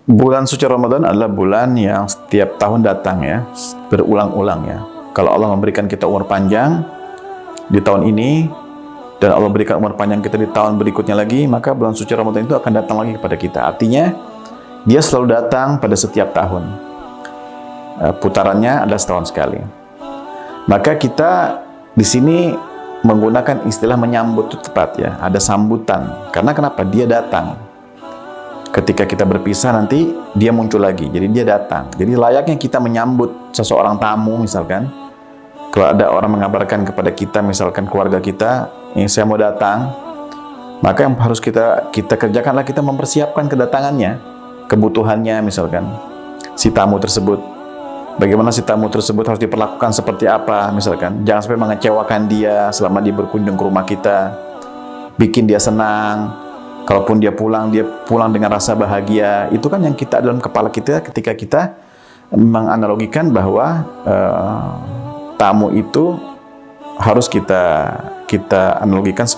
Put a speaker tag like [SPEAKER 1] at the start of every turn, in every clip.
[SPEAKER 1] Bulan suci Ramadan adalah bulan yang setiap tahun datang ya, berulang-ulang ya. Kalau Allah memberikan kita umur panjang di tahun ini, dan Allah berikan umur panjang kita di tahun berikutnya lagi, maka bulan suci Ramadan itu akan datang lagi kepada kita. Artinya, dia selalu datang pada setiap tahun. Putarannya adalah setahun sekali. Maka kita di sini menggunakan istilah menyambut itu tepat ya. Ada sambutan. Karena kenapa? Dia datang. Ketika kita berpisah nanti dia muncul lagi. Jadi dia datang. Jadi layaknya kita menyambut seseorang tamu misalkan. Kalau ada orang mengabarkan kepada kita, misalkan keluarga kita, ini saya mau datang, maka yang harus kita kerjakanlah kita mempersiapkan kedatangannya, kebutuhannya misalkan si tamu tersebut. Bagaimana si tamu tersebut harus diperlakukan seperti apa misalkan. Jangan sampai mengecewakan dia selama dia berkunjung ke rumah kita. Bikin dia senang. Kalaupun dia pulang dengan rasa bahagia. Itu kan yang kita dalam kepala kita ketika kita menganalogikan bahwa tamu itu harus kita analogikan,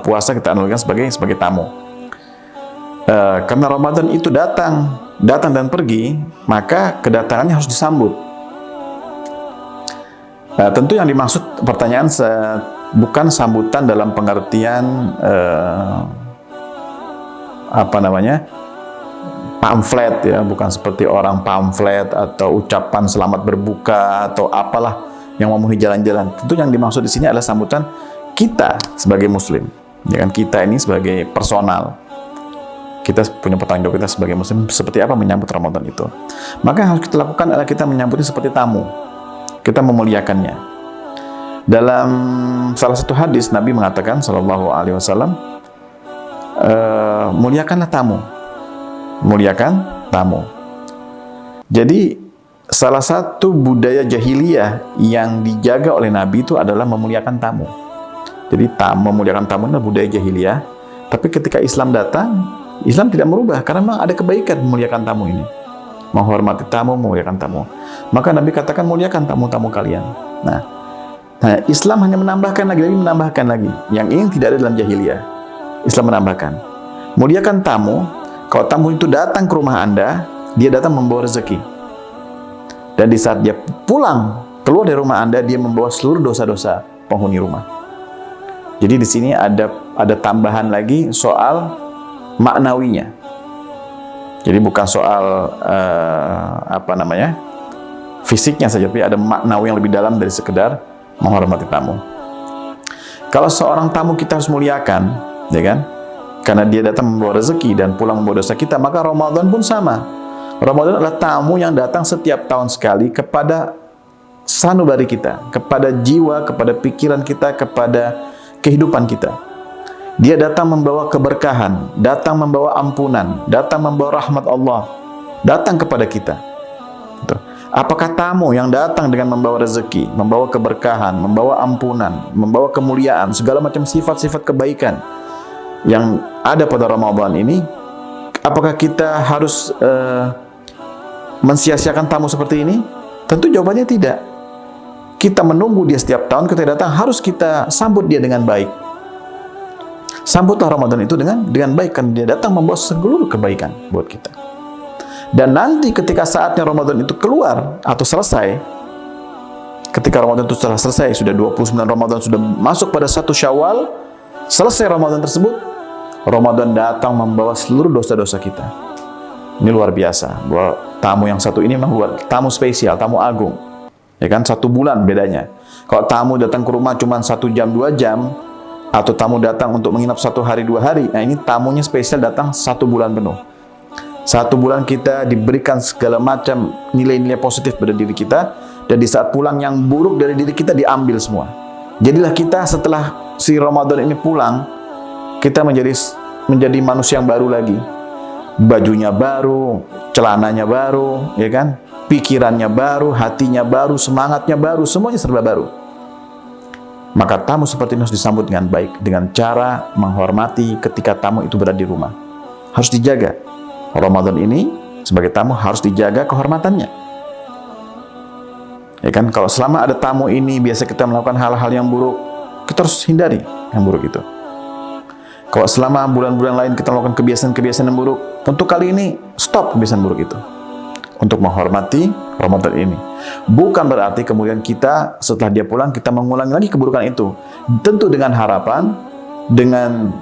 [SPEAKER 1] puasa kita analogikan sebagai tamu. Karena Ramadan itu datang dan pergi, maka kedatangannya harus disambut. Tentu yang dimaksud pertanyaan bukan sambutan dalam pengertian pamflet ya, bukan seperti orang pamflet atau ucapan selamat berbuka atau apalah yang memenuhi jalan-jalan. Tentu yang dimaksud di sini adalah sambutan kita sebagai muslim. Ya kan, kita ini sebagai personal. Kita punya pertanggung jawab kita sebagai muslim seperti apa menyambut Ramadan itu. Maka yang harus kita lakukan adalah kita menyambutnya seperti tamu. Kita memuliakannya. Dalam salah satu hadis Nabi mengatakan sallallahu alaihi wasallam, muliakanlah tamu. Muliakan tamu. Jadi salah satu budaya jahiliyah yang dijaga oleh Nabi itu adalah memuliakan tamu. Jadi memuliakan tamu adalah budaya jahiliyah. Tapi ketika Islam datang, Islam tidak merubah karena memang ada kebaikan memuliakan tamu ini. Menghormati tamu, memuliakan tamu. Maka Nabi katakan muliakan tamu-tamu kalian. Nah, Islam hanya menambahkan lagi. Yang ini tidak ada dalam jahiliyah. Islam menambahkan, muliakan tamu. Kalau tamu itu datang ke rumah Anda, dia datang membawa rezeki. Dan di saat dia pulang, keluar dari rumah Anda, dia membawa seluruh dosa-dosa penghuni rumah. Jadi di sini ada tambahan lagi soal maknawinya. Jadi bukan soal fisiknya saja, tapi ada maknawi yang lebih dalam dari sekedar menghormati tamu. Kalau seorang tamu kita harus muliakan, ya kan? Karena dia datang membawa rezeki dan pulang membawa dosa kita, maka Ramadan pun sama. Ramadan adalah tamu yang datang setiap tahun sekali kepada sanubari kita, kepada jiwa, kepada pikiran kita, kepada kehidupan kita. Dia datang membawa keberkahan, datang membawa ampunan, datang membawa rahmat Allah, datang kepada kita. Apakah tamu yang datang dengan membawa rezeki, membawa keberkahan, membawa ampunan, membawa kemuliaan, segala macam sifat-sifat kebaikan yang ada pada Ramadan ini, apakah kita harus mensia-siakan tamu seperti ini? Tentu jawabannya tidak. Kita menunggu dia setiap tahun, ketika datang harus kita sambut dia dengan baik. Sambutlah Ramadan itu dengan baik, karena dia datang membawa seluruh kebaikan buat kita. Dan nanti ketika saatnya Ramadan itu keluar atau selesai, ketika Ramadan itu setelah selesai, sudah 29 Ramadan, sudah masuk pada 1 Syawal, selesai Ramadan tersebut, Ramadan datang membawa seluruh dosa-dosa kita. Ini luar biasa. Bahwa tamu yang satu ini memang luar, tamu spesial, tamu agung. Ya kan, 1 bulan bedanya. Kalau tamu datang ke rumah cuma 1 jam, 2 jam, atau tamu datang untuk menginap 1 hari, 2 hari, nah ini tamunya spesial datang 1 bulan penuh. 1 bulan kita diberikan segala macam nilai-nilai positif pada diri kita, dan di saat pulang yang buruk dari diri kita diambil semua. Jadilah kita setelah si Ramadan ini pulang, kita menjadi manusia yang baru lagi. Bajunya baru, celananya baru, ya kan? Pikirannya baru, hatinya baru, semangatnya baru, semuanya serba baru. Maka tamu seperti ini harus disambut dengan baik, dengan cara menghormati ketika tamu itu berada di rumah. Harus dijaga. Ramadan ini sebagai tamu harus dijaga kehormatannya. Ya kan, kalau selama ada tamu ini biasa kita melakukan hal-hal yang buruk, kita harus hindari yang buruk itu. Kalau selama bulan-bulan lain kita melakukan kebiasaan-kebiasaan yang buruk, untuk kali ini stop kebiasaan buruk itu. Untuk menghormati Ramadan ini. Bukan berarti kemudian kita setelah dia pulang kita mengulangi lagi keburukan itu. Tentu dengan harapan, dengan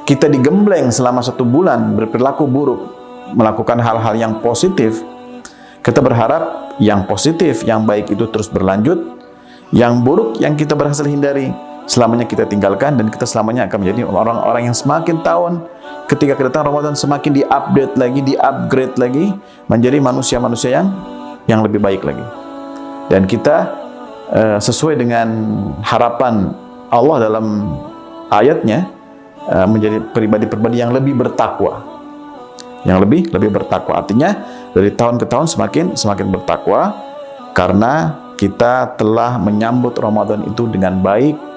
[SPEAKER 1] kita digembleng selama 1 bulan berperilaku buruk, melakukan hal-hal yang positif, kita berharap yang positif, yang baik itu terus berlanjut, yang buruk yang kita berhasil hindari selamanya kita tinggalkan, dan kita selamanya akan menjadi orang-orang yang semakin tahun ketika kedatangan Ramadan semakin di-update lagi, di-upgrade lagi menjadi manusia-manusia yang lebih baik lagi. Dan kita sesuai dengan harapan Allah dalam ayatnya, menjadi pribadi-pribadi yang lebih bertakwa. Yang lebih bertakwa. Artinya dari tahun ke tahun semakin bertakwa, karena kita telah menyambut Ramadan itu dengan baik,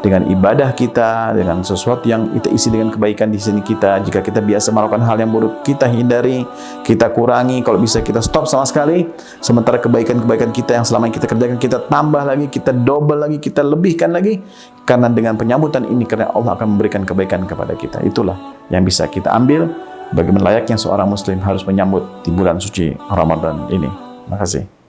[SPEAKER 1] dengan ibadah kita, dengan sesuatu yang kita isi dengan kebaikan di sini kita. Jika kita biasa melakukan hal yang buruk, kita hindari, kita kurangi, kalau bisa kita stop sama sekali. Sementara kebaikan-kebaikan kita yang selama ini kita kerjakan, kita tambah lagi, kita double lagi, kita lebihkan lagi. Karena dengan penyambutan ini, karena Allah akan memberikan kebaikan kepada kita. Itulah yang bisa kita ambil bagaimana layaknya seorang muslim harus menyambut di bulan suci Ramadan ini. Terima kasih.